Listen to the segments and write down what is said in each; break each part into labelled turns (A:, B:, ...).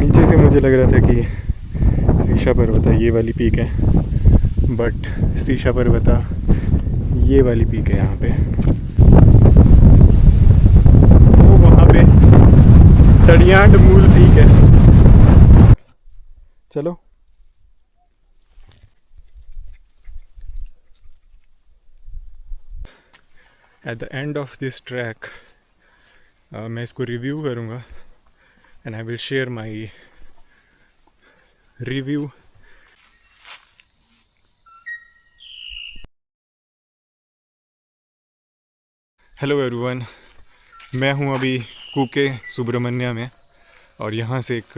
A: नीचे से मुझे लग रहा था कि शीशा पर्वता ये वाली पीक है, बट शीशा पर्वता ये वाली पीक है यहाँ पे। वो वहाँ पे तड़ियांड मूल पीक है। चलो eight the end of this track मैं इसको रिव्यू करूँगा and I will share my review. Hello everyone, मैं हूँ अभी कूके सुब्रमण्या में और यहाँ से एक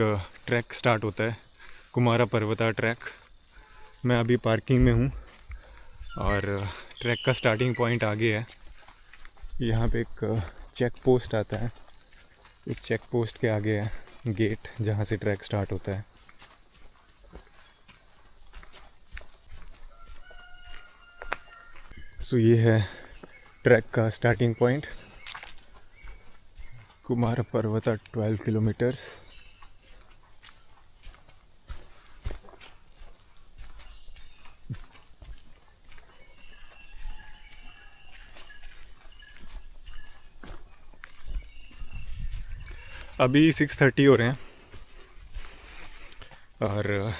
A: ट्रैक स्टार्ट होता है, कुमारा पर्वता ट्रैक। मैं अभी पार्किंग में हूँ और ट्रैक का स्टार्टिंग पॉइंट आगे है। यहाँ पे एक चेक पोस्ट आता है, इस चेक पोस्ट के आगे है गेट जहाँ से ट्रैक स्टार्ट होता है। सो ये है ट्रैक का starting point, Kumara Parvatha 12 kilometres. अभी 6:30 हो रहे हैं और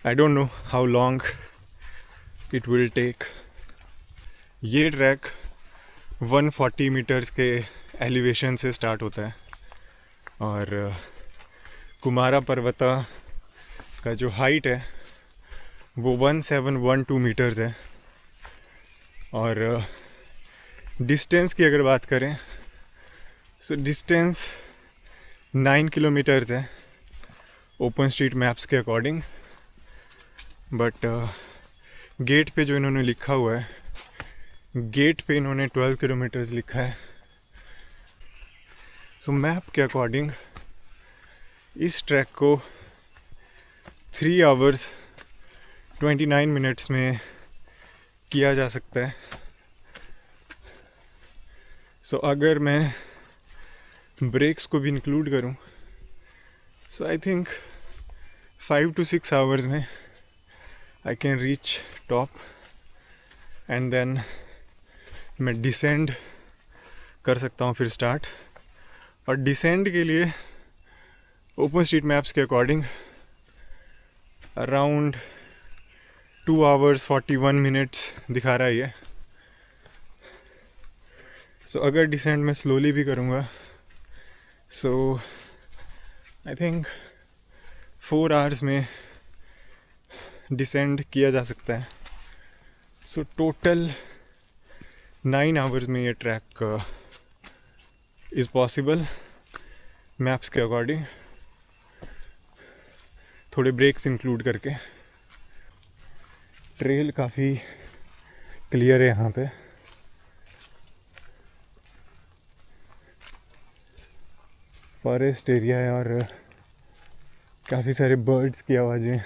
A: I don't know how long it will take. ये ट्रैक 140 मीटर्स के एलिवेशन से स्टार्ट होता है और कुमारा पर्वता का जो हाइट है वो 1712 मीटर्स है। और डिस्टेंस की अगर बात करें सो डिस्टेंस 9 किलोमीटर्स है ओपन स्ट्रीट मैप्स के अकॉर्डिंग, बट गेट पे जो इन्होंने लिखा हुआ है, गेट पे इन्होंने 12 किलोमीटर्स लिखा है। सो मैप के अकॉर्डिंग इस ट्रैक को 3 आवर्स 29 मिनट्स में किया जा सकता है। सो अगर मैं ब्रेक्स को भी इंक्लूड करूं so I think 5 to 6 hours में I can reach top and then मैं डिसेंड कर सकता हूँ फिर स्टार्ट। और डिसेंड के लिए ओपन स्ट्रीट मैप्स के अकॉर्डिंग अराउंड 2 आवर्स 41 मिनट्स दिखा रहा है ये। सो अगर डिसेंड मैं स्लोली भी करूँगा सो आई थिंक 4 आवर्स में डिसेंड किया जा सकता है। सो टोटल 9 आवर्स में ये ट्रैक इज़ पॉसिबल मैप्स के अकॉर्डिंग, थोड़े ब्रेक्स इंक्लूड करके। ट्रेल काफ़ी क्लियर है यहाँ पे, फॉरेस्ट एरिया है और काफ़ी सारे बर्ड्स की आवाज़ें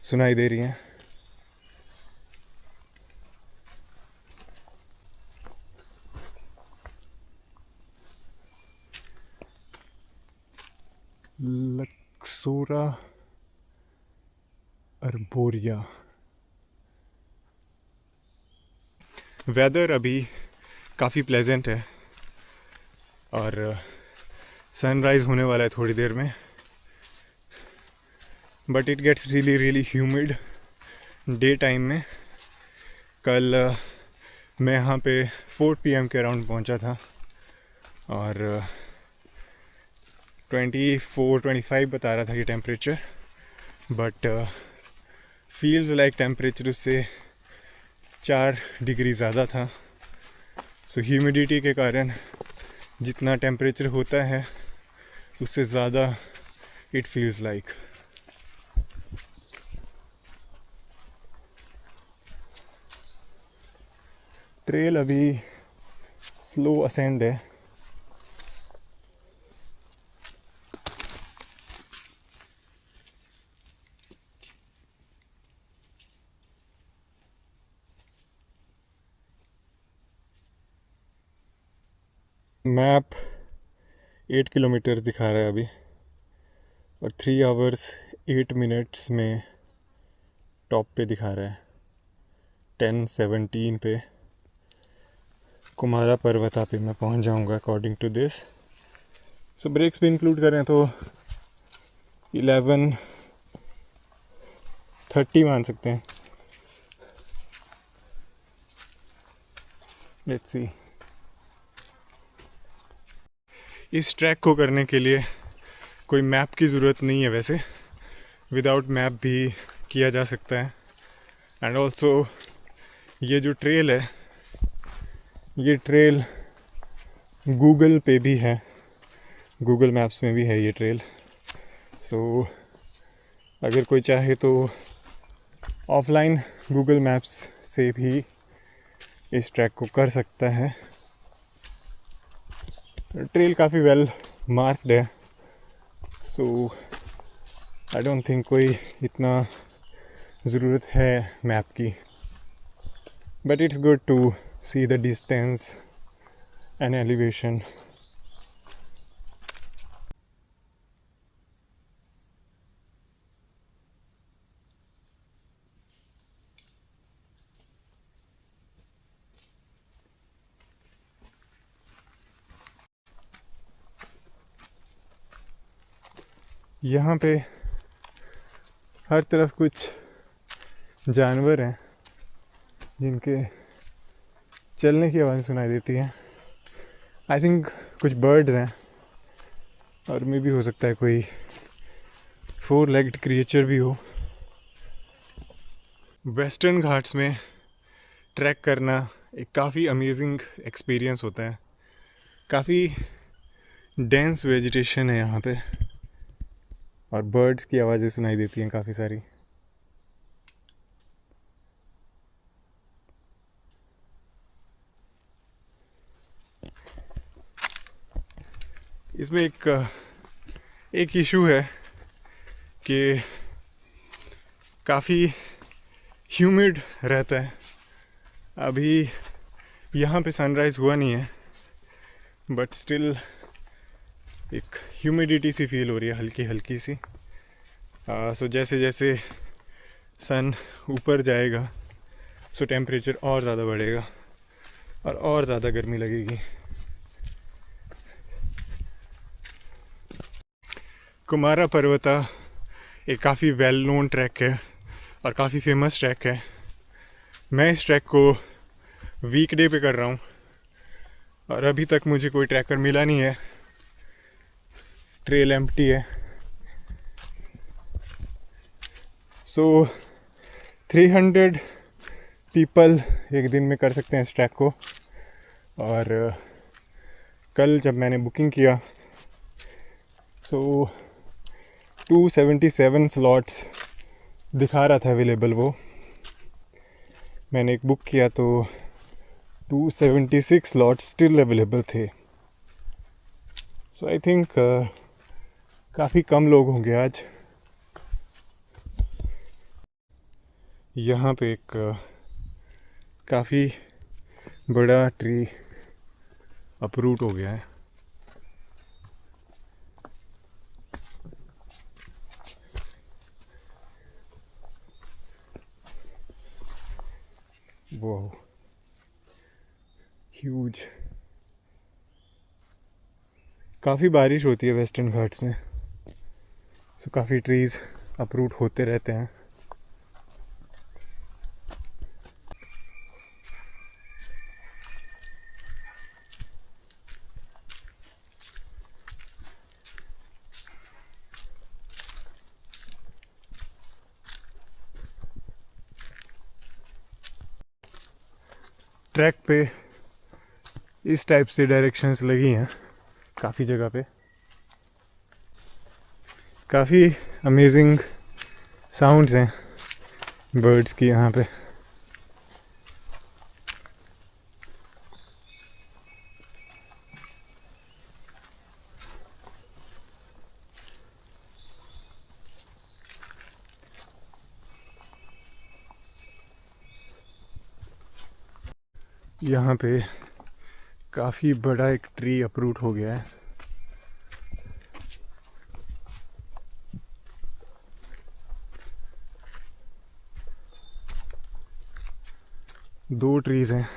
A: सुनाई दे रही हैं। लक्सोरा अर्बोरिया। वेदर अभी काफ़ी प्लेजेंट है और सनराइज़ होने वाला है थोड़ी देर में, but it gets really really humid daytime में। कल मैं यहाँ पे 4 PM के अराउंड पहुँचा था और 24-25 बता रहा था ये temperature, but feels like temperature उससे 4 डिग्री ज़्यादा था। सो ह्यूमिडिटी के कारण जितना टेम्परेचर होता है उससे ज़्यादा इट फील्स लाइक। ट्रेल अभी स्लो असेंड है। मैप 8 किलोमीटर दिखा रहा है अभी। और 3 hours 8 minutes में टॉप पे दिखा रहा है 10:17 पे कुमारा पर्वता पे मैं पहुंच जाऊंगा according to this. So breaks भी इंक्लूड करें तो 11:30 मान सकते हैं। Let's see. इस ट्रैक को करने के लिए कोई मैप की ज़रूरत नहीं है, वैसे विदाउट मैप भी किया जा सकता है। एंड ऑल्सो ये जो ट्रेल है, ये ट्रेल गूगल पे भी है, गूगल मैप्स में भी है ये ट्रेल। सो अगर कोई चाहे तो ऑफलाइन गूगल मैप्स से भी इस ट्रैक को कर सकता है। ट्रेल काफ़ी वेल मार्क्ड है, सो आई डोंट थिंक कोई इतना ज़रूरत है मैप की, but it's good to see the distance and elevation. यहाँ पे हर तरफ कुछ जानवर हैं जिनके चलने की आवाज़ सुनाई देती है। आई थिंक कुछ बर्ड्स हैं और मे भी हो सकता है कोई 4-legged क्रिएचर भी हो। वेस्टर्न घाट्स में ट्रैक करना एक काफ़ी अमेजिंग एक्सपीरियंस होता है। काफ़ी डेंस वेजिटेशन है यहाँ पे और बर्ड्स की आवाज़ें सुनाई देती हैं काफ़ी सारी। इसमें एक इशू है कि काफ़ी ह्यूमिड रहता है। अभी यहाँ पे सनराइज़ हुआ नहीं है, बट स्टिल एक ह्यूमिडिटी सी फील हो रही है, हल्की हल्की सी। सो जैसे जैसे सन ऊपर जाएगा सो टेम्परेचर और ज़्यादा बढ़ेगा और ज़्यादा गर्मी लगेगी। कुमारा पर्वता एक काफ़ी वेल नोन ट्रैक है और काफ़ी फेमस ट्रैक है। मैं इस ट्रैक को वीकडे पे कर रहा हूँ और अभी तक मुझे कोई ट्रैकर मिला नहीं है। ट्रेल एम्प्टी है। सो 300 पीपल एक दिन में कर सकते हैं इस ट्रैक को। और कल जब मैंने बुकिंग किया सो 277 स्लॉट्स दिखा रहा था अवेलेबल। वो मैंने एक बुक किया तो 276 स्लॉट्स स्टिल अवेलेबल थे। सो आई थिंक काफ़ी कम लोग होंगे आज। यहाँ पे एक काफ़ी बड़ा ट्री अपरूट हो गया है। वो ह्यूज। काफ़ी बारिश होती है वेस्टर्न घाट्स में, सो काफ़ी ट्रीज़ अपरूट होते रहते हैं। ट्रैक पे इस टाइप से डायरेक्शंस लगी हैं काफ़ी जगह पे। काफ़ी अमेजिंग साउंड्स हैं बर्ड्स की यहाँ पे। यहाँ पे काफ़ी बड़ा एक ट्री अपरूट हो गया है। 2 ट्रीज़ हैं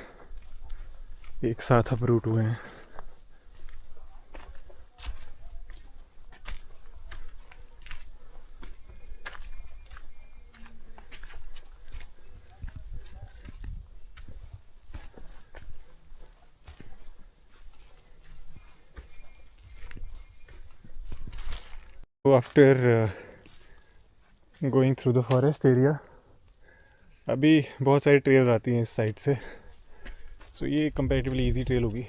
A: एक साथ अपरूट हुए हैं। तो after going through the forest area अभी बहुत सारी ट्रेल्स आती हैं इस साइड से, सो ये कंपैरेटिवली इजी ट्रेल होगी।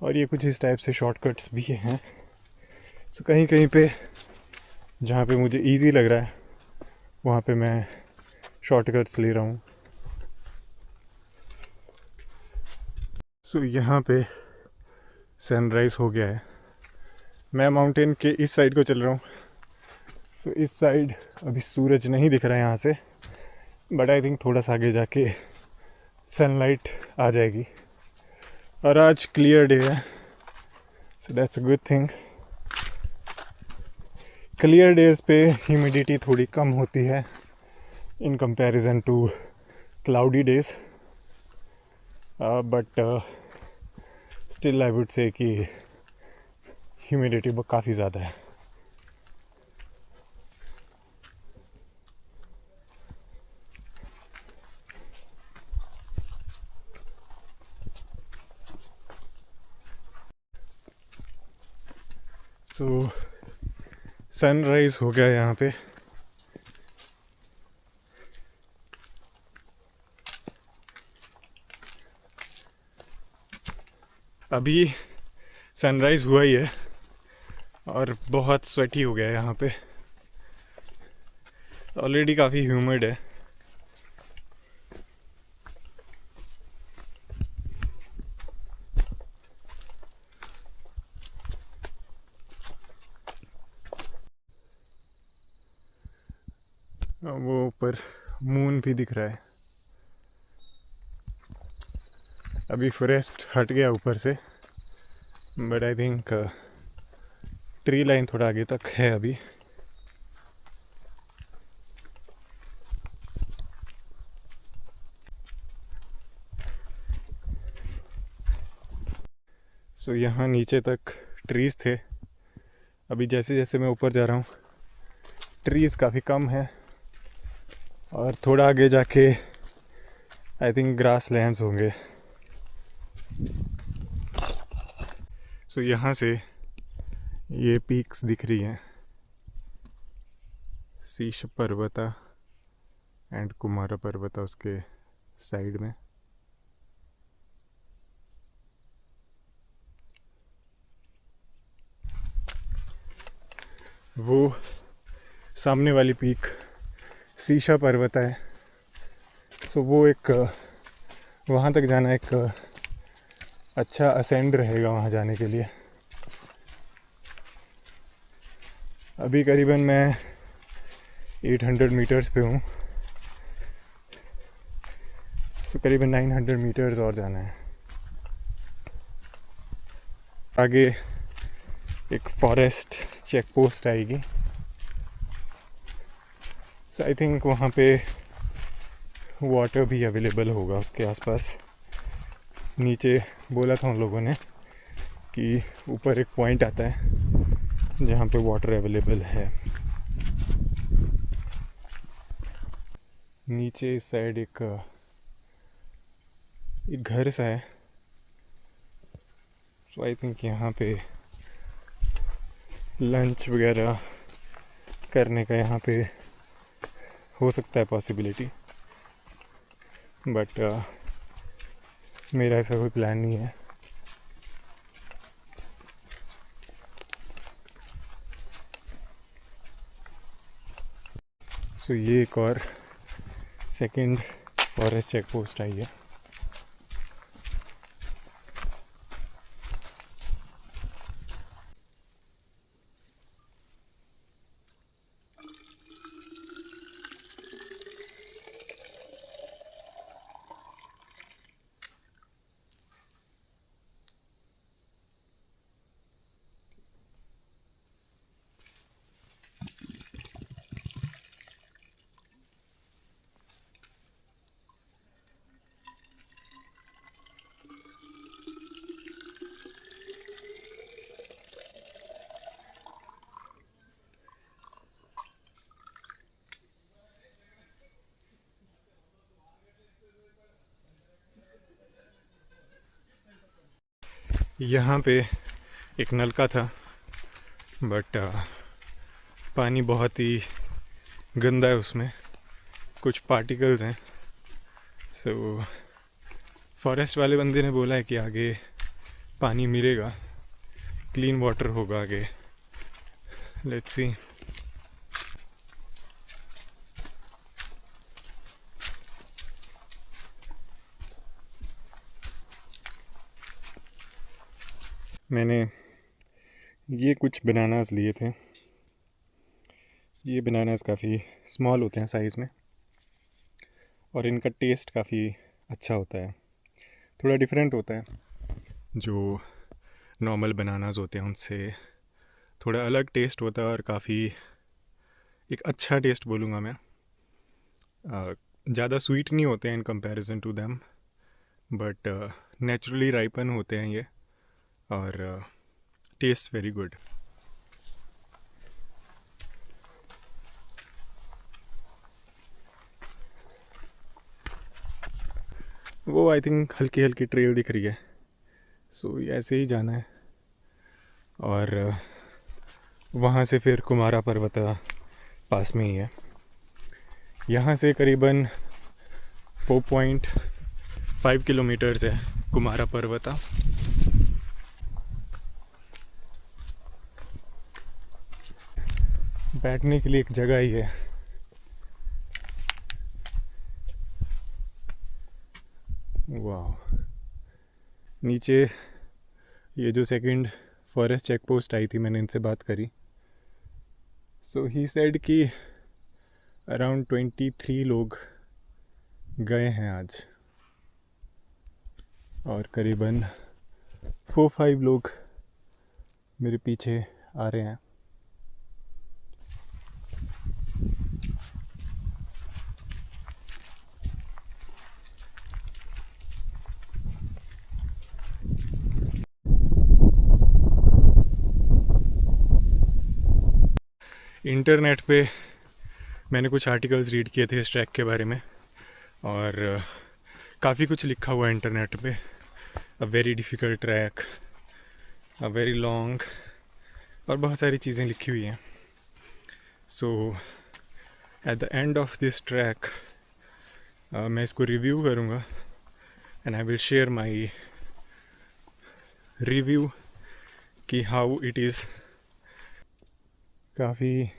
A: और ये कुछ इस टाइप से शॉर्टकट्स भी हैं। सो कहीं कहीं पे जहाँ पे मुझे इजी लग रहा है वहाँ पे मैं शॉर्टकट्स ले रहा हूँ। सो यहाँ पे सनराइज़ हो गया है। मैं माउंटेन के इस साइड को चल रहा हूँ। सो इस साइड अभी सूरज नहीं दिख रहा है यहाँ से, बट आई थिंक थोड़ा सा आगे जाके सनलाइट आ जाएगी। और आज क्लियर डे है, so that's a good thing. Clear days पे ह्यूमिडिटी थोड़ी कम होती है in comparison to cloudy days, but still I would say कि ह्यूमिडिटी काफ़ी ज़्यादा है। सो सनराइज़ हो गया यहाँ पे। अभी सनराइज़ हुआ ही है और बहुत स्वेटी हो गया है यहाँ पे। ऑलरेडी काफ़ी ह्यूमिड है। वो ऊपर मून भी दिख रहा है। अभी फॉरेस्ट हट गया ऊपर से, but I think tree line थोड़ा आगे तक है अभी। सो यहाँ नीचे तक ट्रीज़ थे। अभी जैसे जैसे मैं ऊपर जा रहा हूँ ट्रीज़ काफ़ी कम है और थोड़ा आगे जाके आई थिंक ग्रास लैंड्स होंगे। सो यहाँ से ये पीक्स दिख रही हैं, शीश पर्वता एंड कुमारा पर्वता उसके साइड में। वो सामने वाली पीक शीशा पर्वता है। सो वो एक वहाँ तक जाना एक अच्छा असेंड रहेगा वहाँ जाने के लिए। अभी करीबन मैं 800 मीटर्स पे हूँ। सो करीबन 900 मीटर्स और जाना है। आगे एक फॉरेस्ट चेक पोस्ट आएगी। सो आई थिंक वहाँ पे वाटर भी अवेलेबल होगा उसके आसपास। नीचे बोला था उन लोगों ने कि ऊपर एक पॉइंट आता है जहाँ पे वाटर अवेलेबल है। नीचे इस साइड एक घर सा है। सो आई थिंक यहाँ पे लंच वगैरह करने का यहाँ पे हो सकता है पॉसिबिलिटी, बट मेरा ऐसा कोई प्लान नहीं है। सो ये एक और सेकंड फॉरेस्ट चेक पोस्ट आई है। यहाँ पे एक नलका था, बट पानी बहुत ही गंदा है, उसमें कुछ पार्टिकल्स हैं। सो फॉरेस्ट वाले बंदे ने बोला है कि आगे पानी मिलेगा, क्लीन वाटर होगा आगे। Let's see. मैंने ये कुछ बनानास लिए थे। ये बनानास काफ़ी स्मॉल होते हैं साइज़ में, और इनका टेस्ट काफ़ी अच्छा होता है, थोड़ा डिफरेंट होता है। जो नॉर्मल बनानास होते हैं उनसे थोड़ा अलग टेस्ट होता है, और काफ़ी एक अच्छा टेस्ट बोलूँगा मैं। ज़्यादा स्वीट नहीं होते हैं in comparison to them, but naturally ripen होते हैं ये, और टेस्ट वेरी गुड। वो आई थिंक हल्की हल्की ट्रेल दिख रही है, सो ऐसे ही जाना है। और वहाँ से फिर कुमारा पर्वता पास में ही है। यहाँ से करीबन 4.5 किलोमीटर्स है कुमारा पर्वता। बैठने के लिए एक जगह ही है। वाह, नीचे ये जो सेकंड फॉरेस्ट चेक पोस्ट आई थी, मैंने इनसे बात करी। सो ही सेड कि अराउंड 23 लोग गए हैं आज, और करीबन 4-5 लोग मेरे पीछे आ रहे हैं। इंटरनेट पे मैंने कुछ आर्टिकल्स रीड किए थे इस ट्रैक के बारे में, और काफ़ी कुछ लिखा हुआ है इंटरनेट पे। A very difficult track, a very long, और बहुत सारी चीज़ें लिखी हुई हैं। So at the end of this track मैं इसको रिव्यू करूँगा, and I will share my review कि हाउ इट इज़। काफ़ी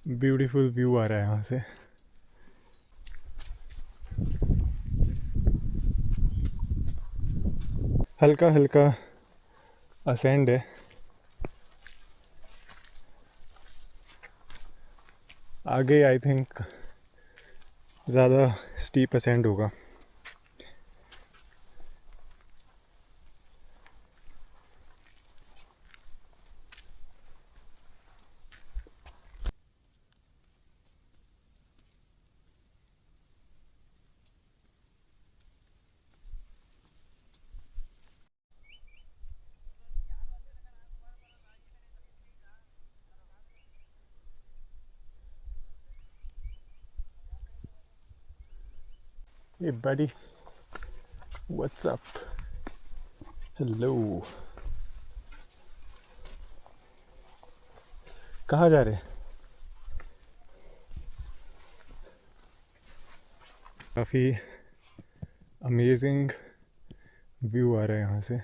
A: ब्यूटीफुल व्यू आ रहा है यहाँ से। हल्का हल्का असेंड है, आगे आई थिंक ज़्यादा स्टीप असेंड होगा। Hey buddy, what's up? Hello. कहाँ जा रहे? काफ़ी अमेजिंग व्यू आ रहा है यहाँ से।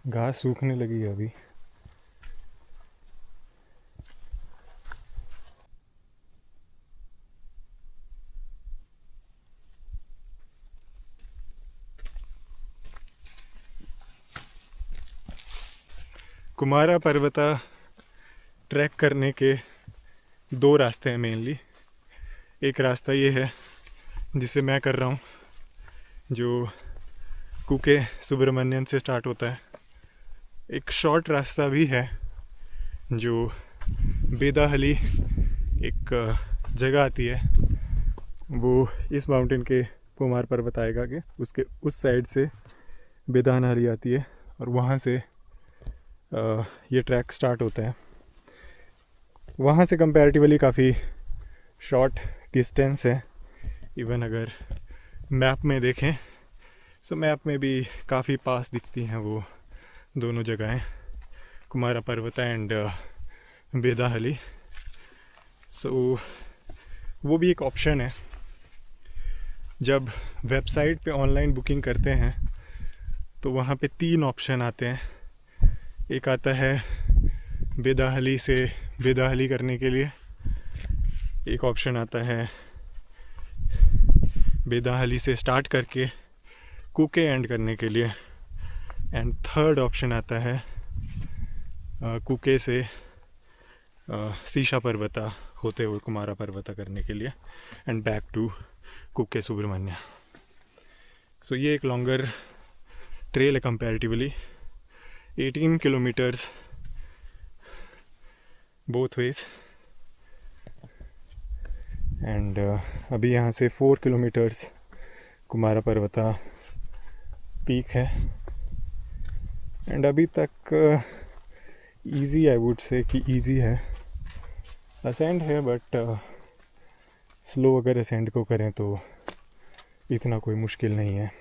A: घास सूखने लगी है अभी। कुमारा पर्वता ट्रैक करने के 2 रास्ते हैं मेनली। एक रास्ता ये है जिसे मैं कर रहा हूँ, जो कुके सुब्रमण्यन से स्टार्ट होता है। एक शॉर्ट रास्ता भी है जो बेदाहली एक जगह आती है, वो इस माउंटेन के कुमार पर्वत आएगा कि उसके उस साइड से बेदाहली आती है, और वहाँ से ये ट्रैक स्टार्ट होता है। वहाँ से कंपैरेटिवली काफ़ी शॉर्ट डिस्टेंस है। इवन अगर मैप में देखें सो मैप में भी काफ़ी पास दिखती हैं वो दोनों जगहें, कुमारा पर्वता एंड बेदाहली। सो वो भी एक ऑप्शन है। जब वेबसाइट पे ऑनलाइन बुकिंग करते हैं तो वहाँ पे 3 ऑप्शन आते हैं। एक आता है बेदाहली से बेदाहली करने के लिए, एक ऑप्शन आता है बेदाहली से स्टार्ट करके कुके एंड करने के लिए, एंड थर्ड ऑप्शन आता है कुके से सीशा पर्वता होते हुए कुमारा पर्वता करने के लिए एंड बैक टू कुके सुब्रमण्य। सो ये एक लॉन्गर ट्रेल है comparatively, 18 kilometres both ways. And अभी यहाँ से 4 किलोमीटर्स कुमारा पर्वता पीक है। एंड अभी तक इजी, आई वुड से कि इजी है। असेंड है बट स्लो अगर असेंड को करें तो इतना कोई मुश्किल नहीं है।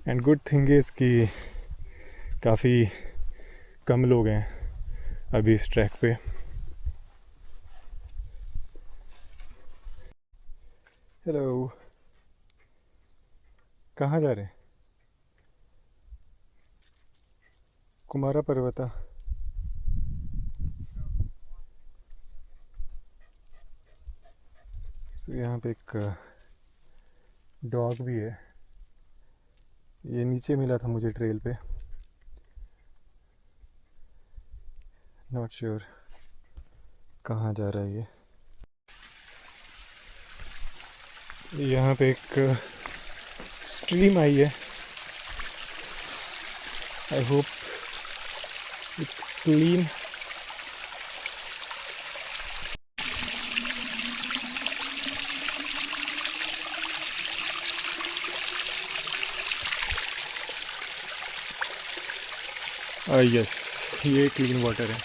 A: एंड गुड थिंग इज़ कि काफ़ी कम लोग हैं अभी इस ट्रैक पे। हेलो, कहाँ जा रहे हैं? कुमारा पर्वता। सो यहाँ पे एक डॉग भी है। ये नीचे मिला था मुझे ट्रेल पे, नॉट श्योर कहाँ जा रहा है ये। यहाँ पे एक स्ट्रीम आई है, I hope it's clean. Yes, ये क्लीन वाटर है।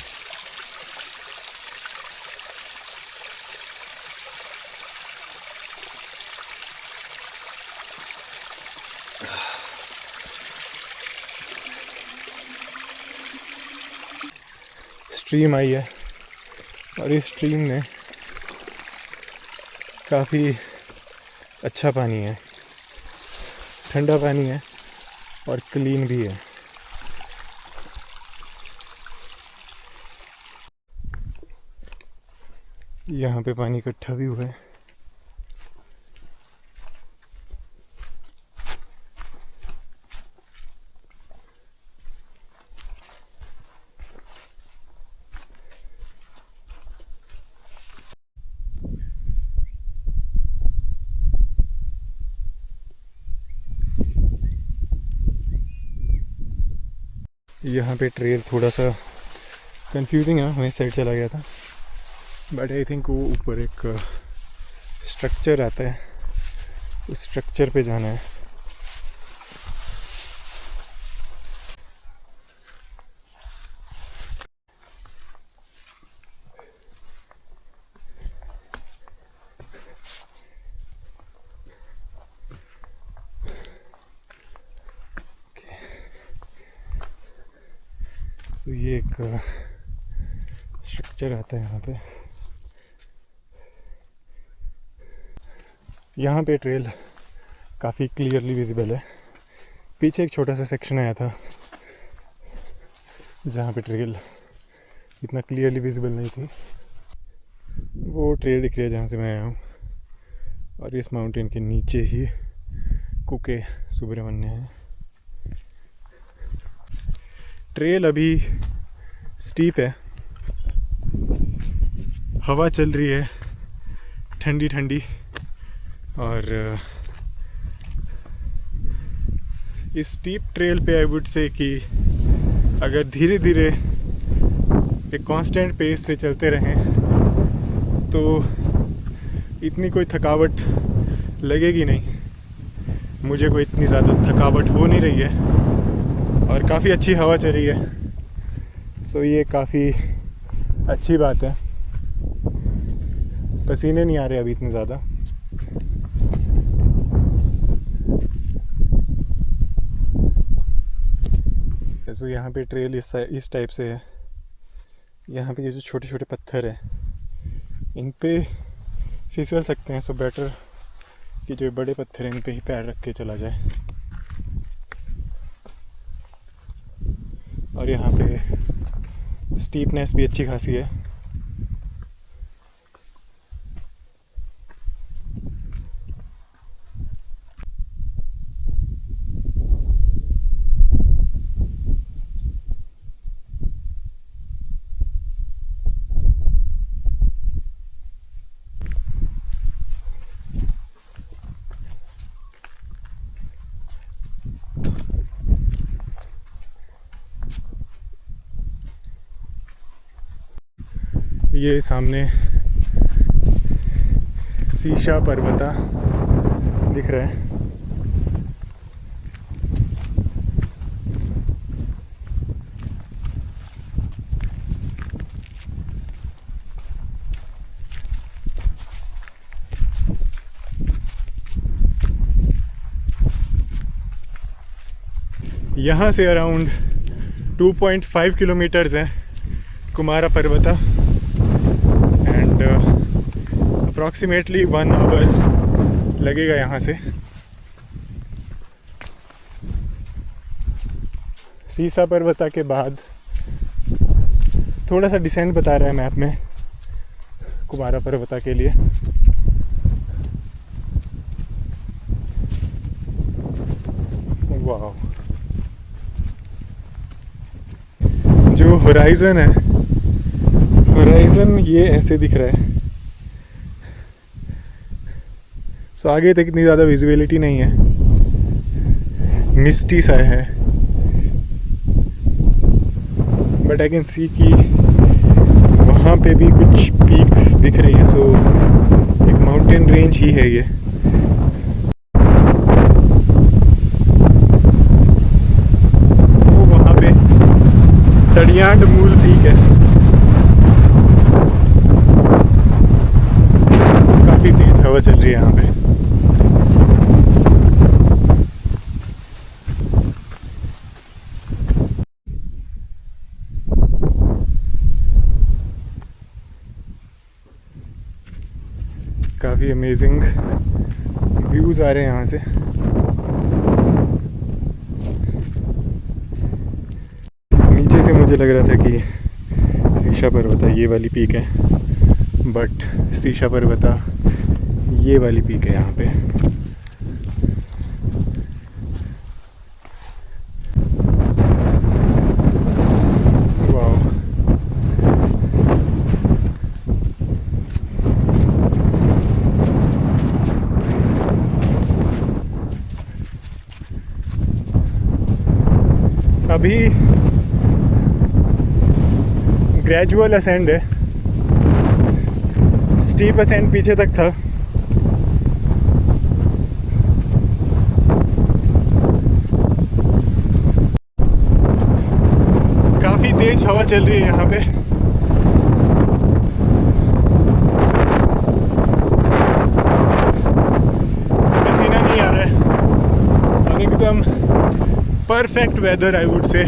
A: स्ट्रीम आई है और इस स्ट्रीम में काफ़ी अच्छा पानी है, ठंडा पानी है और क्लीन भी है। यहाँ पे पानी इकट्ठा भी हुआ है। यहाँ पे ट्रेल थोड़ा सा कंफ्यूजिंग है, मैं साइड चला गया था, बट आई थिंक वो ऊपर एक स्ट्रक्चर आता है, उस स्ट्रक्चर पे जाना है। तो ये एक स्ट्रक्चर आता है यहाँ पे। यहाँ पे ट्रेल काफ़ी क्लियरली विजिबल है। पीछे एक छोटा सा सेक्शन आया था जहाँ पे ट्रेल इतना क्लियरली विजिबल नहीं थी। वो ट्रेल दिख रही है जहाँ से मैं आया हूँ, और इस माउंटेन के नीचे ही कुके सुब्रमण्य है। ट्रेल अभी स्टीप है, हवा चल रही है ठंडी ठंडी, और इस स्टीप ट्रेल पे आई वुड से कि अगर धीरे धीरे एक कांस्टेंट पेस से चलते रहें तो इतनी कोई थकावट लगेगी नहीं। मुझे कोई इतनी ज़्यादा थकावट हो नहीं रही है और काफ़ी अच्छी हवा चल रही है। सो ये काफ़ी अच्छी बात है। पसीने नहीं आ रहे अभी इतने ज़्यादा। जैसे यहाँ पे ट्रेल इस टाइप से है। यहाँ पे ये जो छोटे छोटे पत्थर है इन पे फिसल सकते हैं, सो बेटर कि जो बड़े पत्थर हैं इन पे ही पैर रख के चला जाए। और यहाँ पे स्टीपनेस भी अच्छी खासी है। ये सामने शीशा पर्वता दिख रहा है। यहाँ से अराउंड 2.5 किलोमीटर्स हैं कुमारा पर्वता एंड अप्रॉक्सीमेटली 1 आवर लगेगा यहाँ से। शीशा पर्वता के बाद थोड़ा सा डिसेंट बता रहा है मैप में कुमारा पर्वता के लिए। वाह, जो होराइजन है, होराइजन ये ऐसे दिख रहा है। सो आगे तक इतनी ज़्यादा विजिबिलिटी नहीं है, मिस्टी सा है, बट आई कैन सी कि वहाँ पे भी कुछ पीक्स दिख रही हैं। सो एक माउंटेन रेंज ही है ये। वो वहाँ पे तड़ियांड मूल पीक है, काफ़ी तेज हवा चल रही है यहाँ पे। काफ़ी अमेजिंग व्यूज़ आ रहे हैं यहाँ से। नीचे से मुझे लग रहा था कि शीशा पर्वता ये वाली पीक है, बट शीशा पर्वता ये वाली पीक है यहाँ पे। अभी ग्रेजुअल असेंड है, स्टीप असेंड पीछे तक था। काफ़ी तेज हवा चल रही है यहाँ पे। पसीना नहीं आ रहा है और एकदम परफेक्ट वेदर आई वुड से।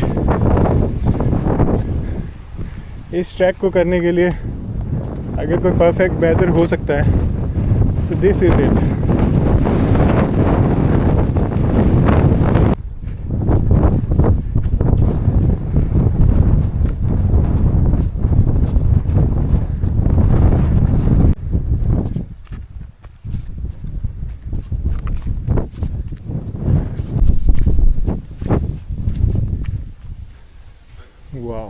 A: इस ट्रैक को करने के लिए अगर कोई परफेक्ट वेदर हो सकता है so this is it. Wow,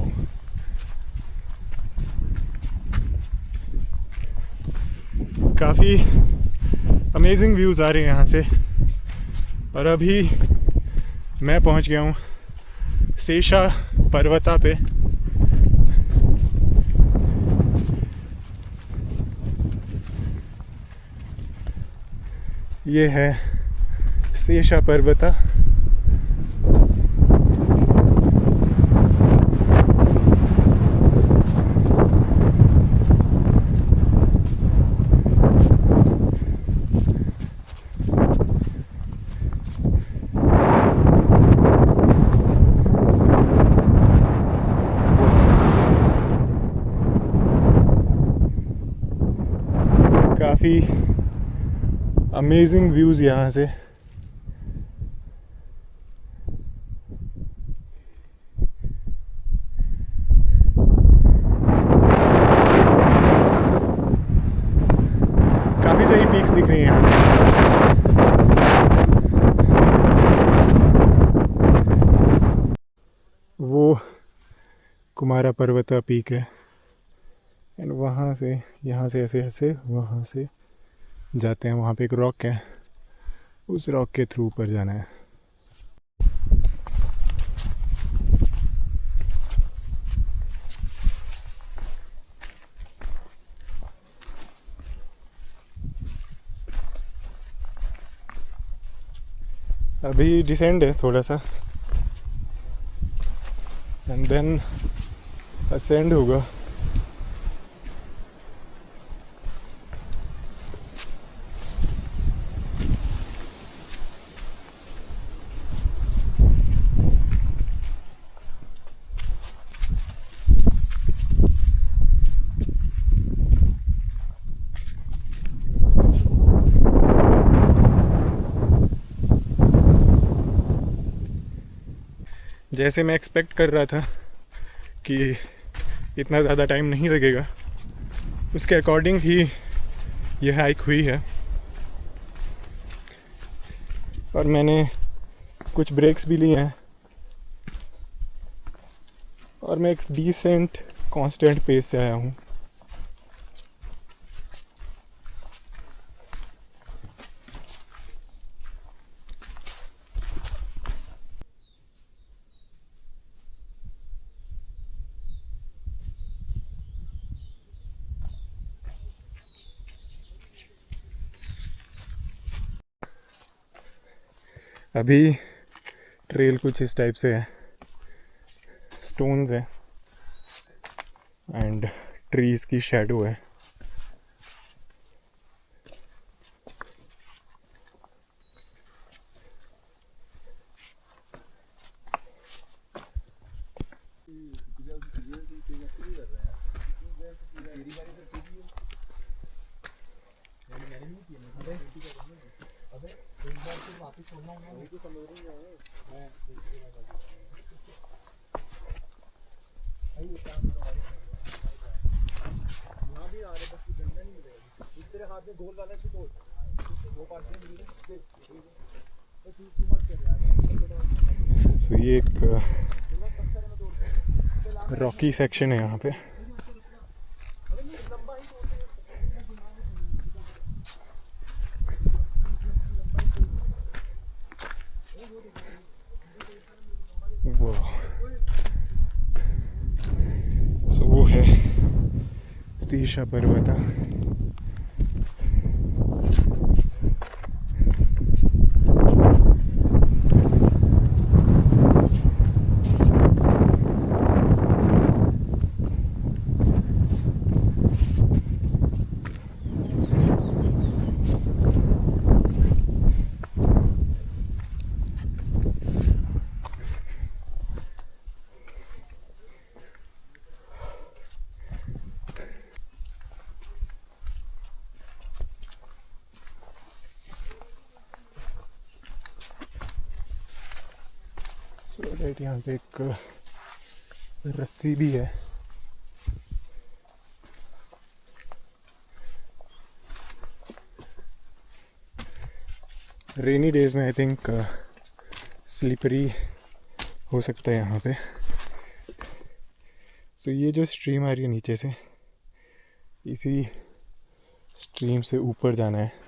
A: काफ़ी अमेजिंग व्यूज़ आ रहे हैं यहाँ से। और अभी मैं पहुँच गया हूँ शीशा पर्वता पे। ये है शीशा पर्वता। काफ़ी अमेजिंग व्यूज़ यहाँ से। काफ़ी सारी पीक्स दिख रही हैं यहाँ से। वो कुमारा पर्वता पीक है एंड वहाँ से यहाँ से ऐसे ऐसे वहाँ से जाते हैं। वहाँ पे एक रॉक है, उस रॉक के थ्रू ऊपर जाना है। अभी डिसेंड है थोड़ा सा एंड देन असेंड होगा। जैसे मैं एक्सपेक्ट कर रहा था कि इतना ज़्यादा टाइम नहीं लगेगा, उसके अकॉर्डिंग ही यह हाइक हुई है। और मैंने कुछ ब्रेक्स भी लिए हैं और मैं एक डिसेंट कांस्टेंट पेस से आया हूँ। अभी ट्रेल कुछ इस टाइप से है, स्टोन्स है एंड ट्रीज की शैडो है। सो ये एक रॉकी सेक्शन है यहाँ पे। वो है शीशा पर्वत। राइट, यहाँ पे एक रस्सी भी है। रेनी डेज में आई थिंक स्लिपरी हो सकता है यहाँ पे। सो ये जो स्ट्रीम आ रही है नीचे से, इसी स्ट्रीम से ऊपर जाना है।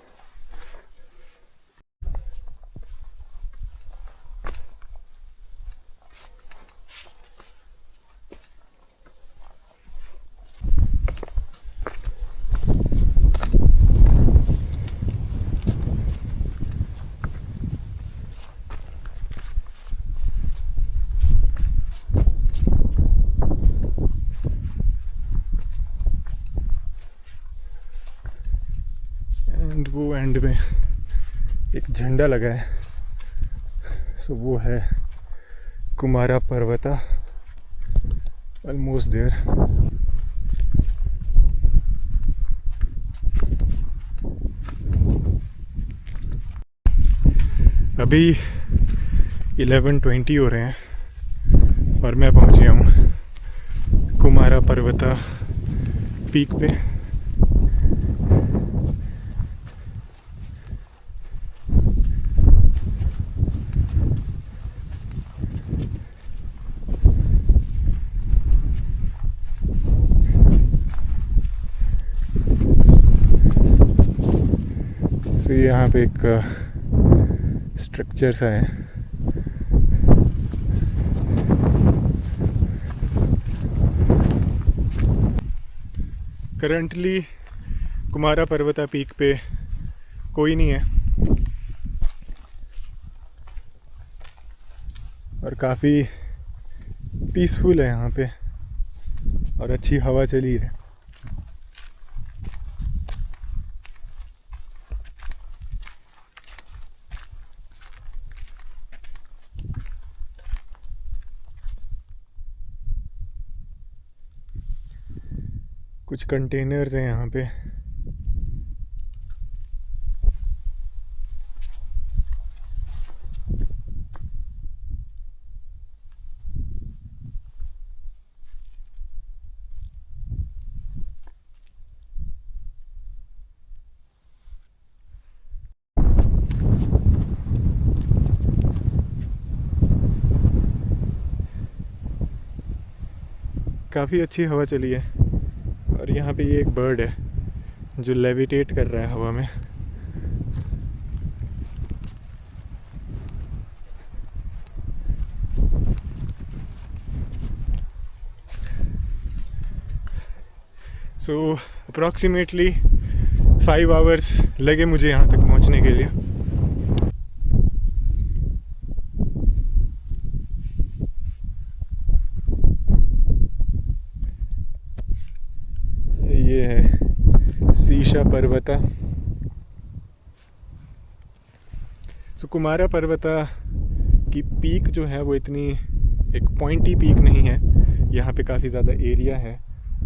A: वो एंड में एक झंडा लगा है, सो वो है कुमारा पर्वता, ऑलमोस्ट देयर। अभी 11:20 हो रहे हैं और मैं पहुंच गया हूँ कुमारा पर्वता पीक पे। तो यहाँ पे एक स्ट्रक्चर सा है। करंटली कुमारा पर्वता पीक पे कोई नहीं है और काफ़ी पीसफुल है यहाँ पे और अच्छी हवा चली है। कुछ कंटेनर्स हैं यहाँ पे। काफ़ी अच्छी हवा चली है और यहाँ पे ये एक बर्ड है जो लेविटेट कर रहा है हवा में। सो अप्रॉक्सीमेटली 5 आवर्स लगे मुझे यहाँ तक पहुँचने के लिए। ये है सीशा पर्वता। सो कुमारा पर्वता की पीक जो है वो इतनी एक पॉइंटी पीक नहीं है। यहाँ पे काफ़ी ज़्यादा एरिया है,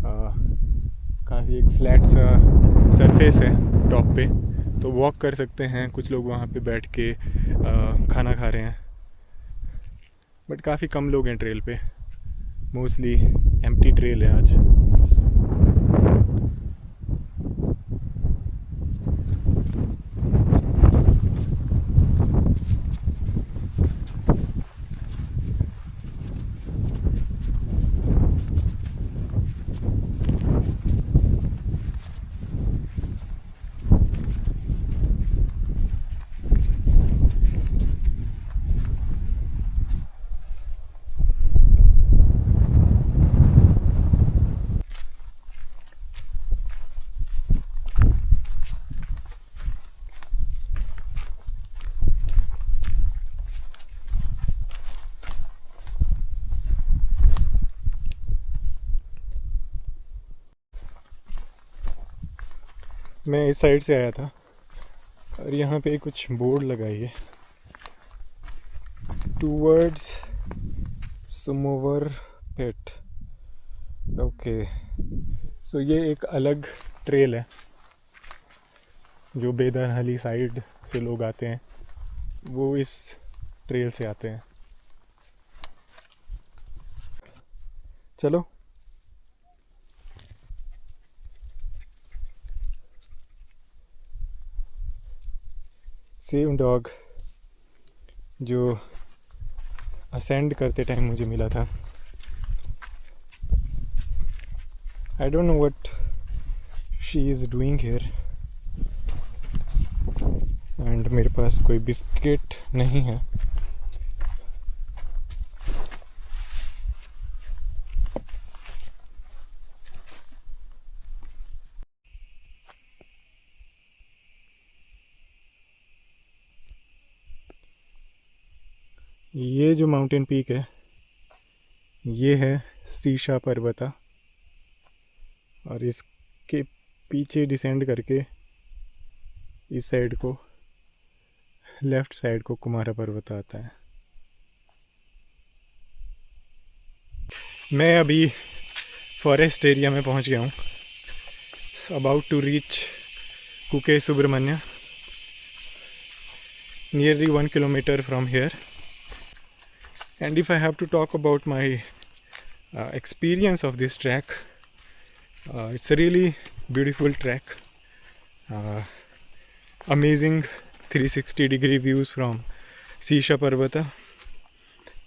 A: काफ़ी एक फ्लैट सा सरफेस है टॉप पे, तो वॉक कर सकते हैं। कुछ लोग वहाँ पे बैठ के खाना खा रहे हैं, बट काफ़ी कम लोग हैं ट्रेल पे। मोस्टली एम्प्टी ट्रेल है आज। मैं इस साइड से आया था और यहाँ पे कुछ बोर्ड लगाई है, टूवर्ड्स सुमोवर पेट। ओके, सो ये एक अलग ट्रेल है जो बेदरहली साइड से लोग आते हैं, वो इस ट्रेल से आते हैं। चलो सेम डॉग जो असेंड करते टाइम मुझे मिला था। आई don't know what she is doing here, and मेरे पास कोई बिस्किट नहीं है। ये जो माउंटेन पीक है ये है सीशा पर्वता, और इसके पीछे डिसेंड करके इस साइड को, लेफ़्ट साइड को कुमारा पर्वत आता है। मैं अभी फॉरेस्ट एरिया में पहुंच गया हूँ, about to reach Kukke Subramanya. nearly 1 kilometer from here. And if I have to talk about my experience of this trek, it's a really beautiful trek. Amazing 360-degree views from Sisha Parvata.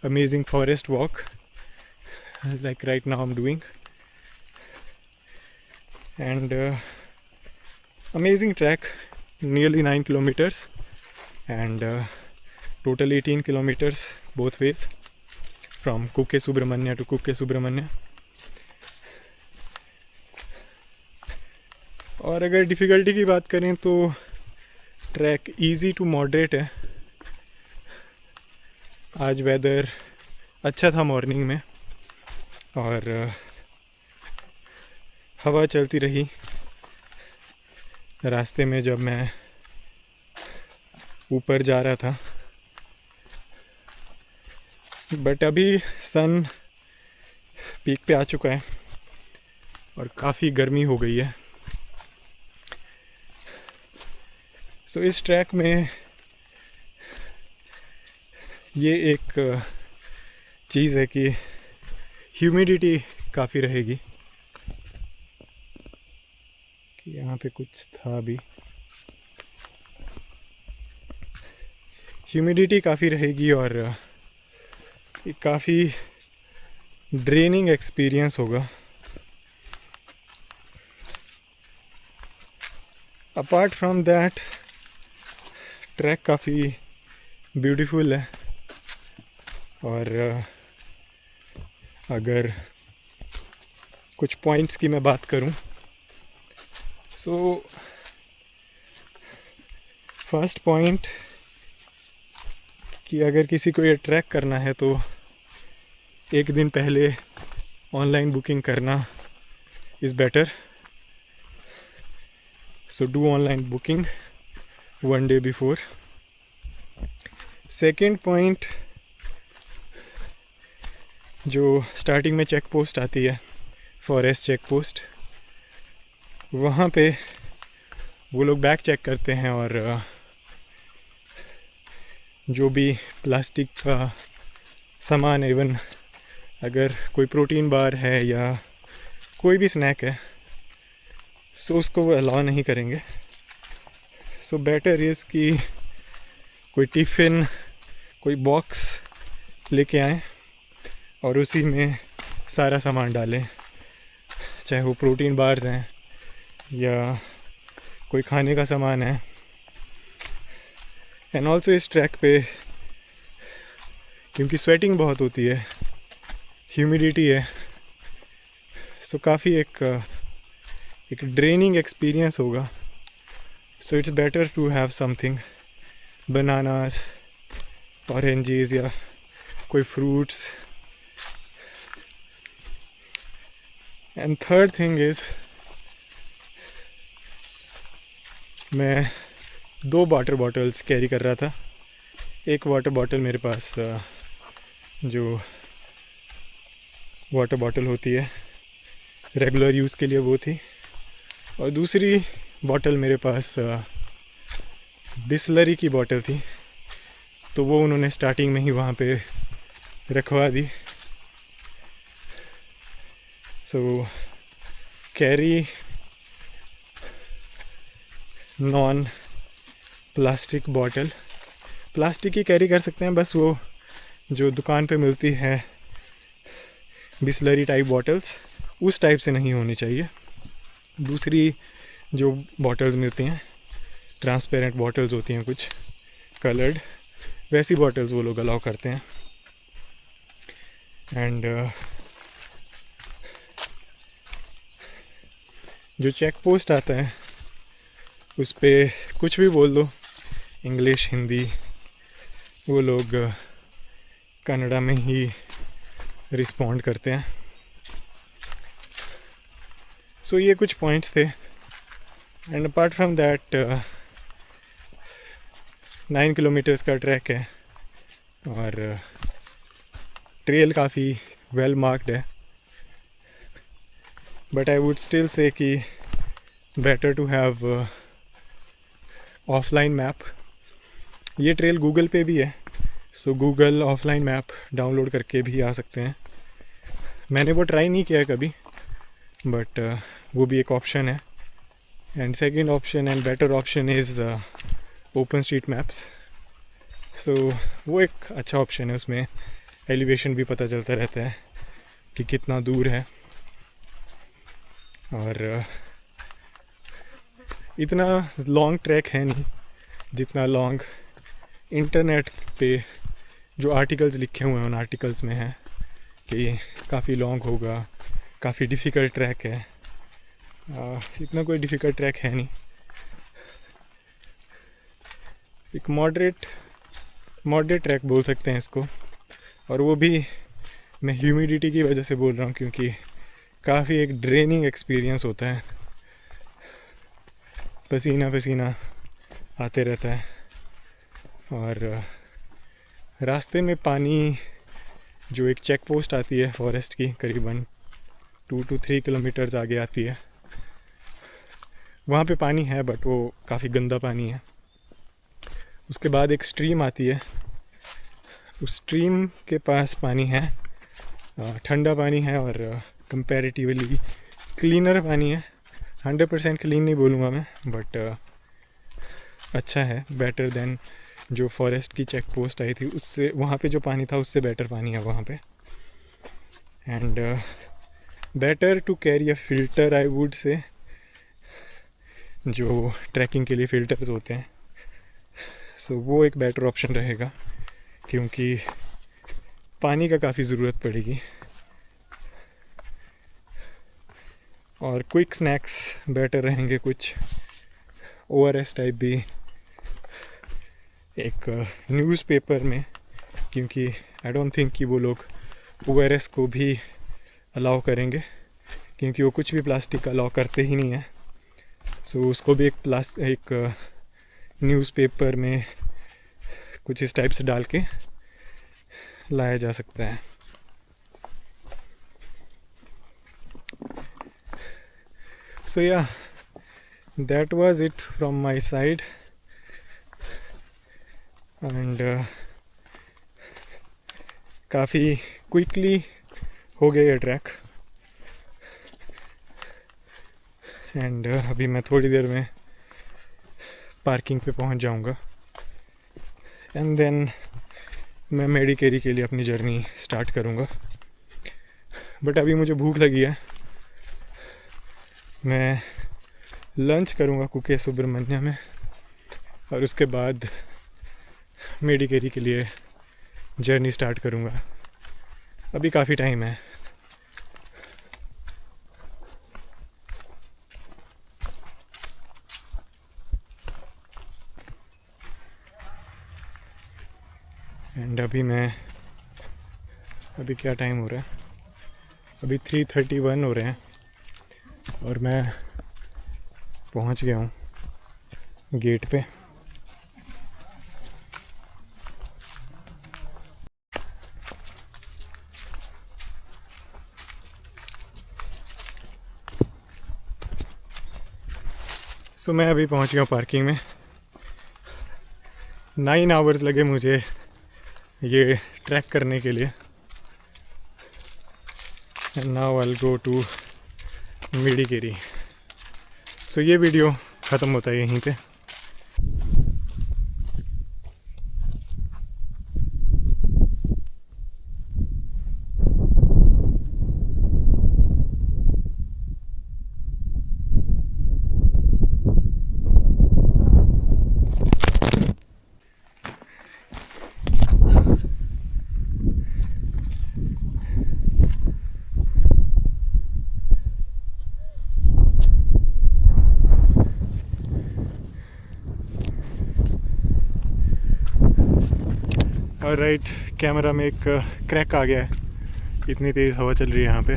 A: Amazing forest walk, like right now I'm doing. And amazing trek, nearly 9 kilometers and total 18 kilometers both ways from Kukke Subramanya to Kukke Subramanya. और अगर difficulty की बात करें तो track easy to moderate है. आज weather अच्छा था मॉर्निंग में और हवा चलती रही रास्ते में जब मैं ऊपर जा रहा था. बट अभी सन पीक पे आ चुका है और काफ़ी गर्मी हो गई है. सो इस ट्रैक में ये एक चीज़ है कि ह्यूमिडिटी काफ़ी रहेगी. कि यहाँ पे कुछ था अभी. ह्यूमिडिटी काफ़ी रहेगी और काफ़ी ड्रेनिंग एक्सपीरियंस होगा. अपार्ट फ्रॉम दैट ट्रैक काफ़ी ब्यूटीफुल है. और अगर कुछ पॉइंट्स की मैं बात करूं, सो फर्स्ट पॉइंट कि अगर किसी को ये ट्रैक करना है तो एक दिन पहले ऑनलाइन बुकिंग करना is better. So do online booking one day before. Second point, जो स्टार्टिंग में चेक पोस्ट आती है, फॉरेस्ट चेक पोस्ट, वहाँ पे वो लोग बैग चेक करते हैं और जो भी प्लास्टिक का सामान है, इवन अगर कोई प्रोटीन बार है या कोई भी स्नैक है, सो उसको वो अलाउ नहीं करेंगे. सो बेटर इज़ कि कोई टिफ़िन, कोई बॉक्स लेके आएँ और उसी में सारा सामान डालें, चाहे वो प्रोटीन बार्स हैं या कोई खाने का सामान है. एंड ऑल्सो इस ट्रैक पे क्योंकि स्वेटिंग बहुत होती है, ह्यूमिडिटी है, सो काफ़ी एक ड्रेनिंग एक्सपीरियंस होगा. So it's better to have something, bananas, oranges या कोई fruits. And third thing is, मैं 2 वाटर बॉटल्स कैरी कर रहा था. एक वाटर बॉटल मेरे पास जो वाटर बॉटल होती है रेगुलर यूज़ के लिए वो थी, और दूसरी बॉटल मेरे पास बिसलरी की बॉटल थी, तो वो उन्होंने स्टार्टिंग में ही वहाँ पे रखवा दी. So carry non plastic bottle. Plastic की कैरी कर सकते हैं, बस वो जो दुकान पे मिलती है बिसलरी टाइप बॉटल्स, उस टाइप से नहीं होनी चाहिए. दूसरी जो बॉटल्स मिलती हैं, ट्रांसपेरेंट बॉटल्स होती हैं कुछ कलर्ड, वैसी बॉटल्स वो लोग अलाउ करते हैं. एंड जो चेक पोस्ट आता है उस पे कुछ भी बोल दो, इंग्लिश, हिंदी, वो लोग कन्नड़ा में ही रिस्पॉन्ड करते हैं. सो ये कुछ पॉइंट्स थे. And apart from that 9 kilometres का ट्रैक है और ट्रेल काफ़ी वेल मार्क्ड है. But I would still say कि better to have offline map ये ट्रेल गूगल पे भी है, so Google offline map download करके भी आ सकते हैं। मैंने वो ट्राई नहीं किया है कभी, बट वो भी एक ऑप्शन है। And second option and better option is open street maps. So वो एक अच्छा ऑप्शन है, उसमें एलिवेशन भी पता चलता रहता है कि कितना दूर है। और इतना लॉन्ग ट्रैक है नहीं जितना लॉन्ग इंटरनेट पे जो आर्टिकल्स लिखे हुए हैं उन आर्टिकल्स में है कि काफ़ी लॉन्ग होगा, काफ़ी डिफ़िकल्ट ट्रैक है। इतना कोई डिफ़िकल्ट ट्रैक है नहीं, एक मॉडरेट ट्रैक बोल सकते हैं इसको। और वो भी मैं ह्यूमिडिटी की वजह से बोल रहा हूँ, क्योंकि काफ़ी एक ड्रेनिंग एक्सपीरियंस होता है, पसीना पसीना आते रहता है। और रास्ते में पानी, जो एक चेक पोस्ट आती है फॉरेस्ट की, करीबन 2 to 3 किलोमीटर्स आगे आती है, वहाँ पे पानी है, बट वो काफ़ी गंदा पानी है। उसके बाद एक स्ट्रीम आती है, उस स्ट्रीम के पास पानी है, ठंडा पानी है और कंपैरेटिवली क्लीनर पानी है। 100% क्लीन नहीं बोलूँगा मैं, बट अच्छा है, बेटर देन जो फॉरेस्ट की चेक पोस्ट आई थी उससे, वहाँ पे जो पानी था उससे बेटर पानी है वहाँ पे। And better to carry a filter, I would say, जो ट्रैकिंग के लिए फ़िल्टर्स होते हैं। सो वो एक बेटर ऑप्शन रहेगा, क्योंकि पानी का काफ़ी ज़रूरत पड़ेगी। और क्विक स्नैक्स बेटर रहेंगे, कुछ ORS टाइप भी एक न्यूज़पेपर में, क्योंकि आई डोंट थिंक कि वो लोग ORS को भी अलाउ करेंगे, क्योंकि वो कुछ भी प्लास्टिक का अलाउ करते ही नहीं है। सो उसको भी एक न्यूज़पेपर में कुछ इस टाइप से डाल के लाया जा सकता है। So yeah, that was it from my side, and काफ़ी क्विकली हो गया ये ट्रैक। एंड अभी मैं थोड़ी देर में पार्किंग पे पहुंच जाऊंगा, एंड देन मैं मेडिकेरी के लिए अपनी जर्नी स्टार्ट करूंगा। बट अभी मुझे भूख लगी है, मैं लंच करूंगा कुके सुब्रमण्य में, और उसके बाद मेडिकेरी के लिए जर्नी स्टार्ट करूंगा। अभी काफ़ी टाइम है। एंड अभी क्या टाइम हो रहा है, अभी 3:31 हो रहे हैं, और मैं पहुंच गया हूँ गेट पे। सो मैं अभी पहुंच गया हूँ पार्किंग में। 9 आवर्स लगे मुझे ये ट्रैक करने के लिए। And now I will go to Madikeri. So ये वीडियो ख़त्म होता है यहीं पे। और राइट, कैमरा में एक क्रैक आ गया है, इतनी तेज़ हवा चल रही है यहाँ पे।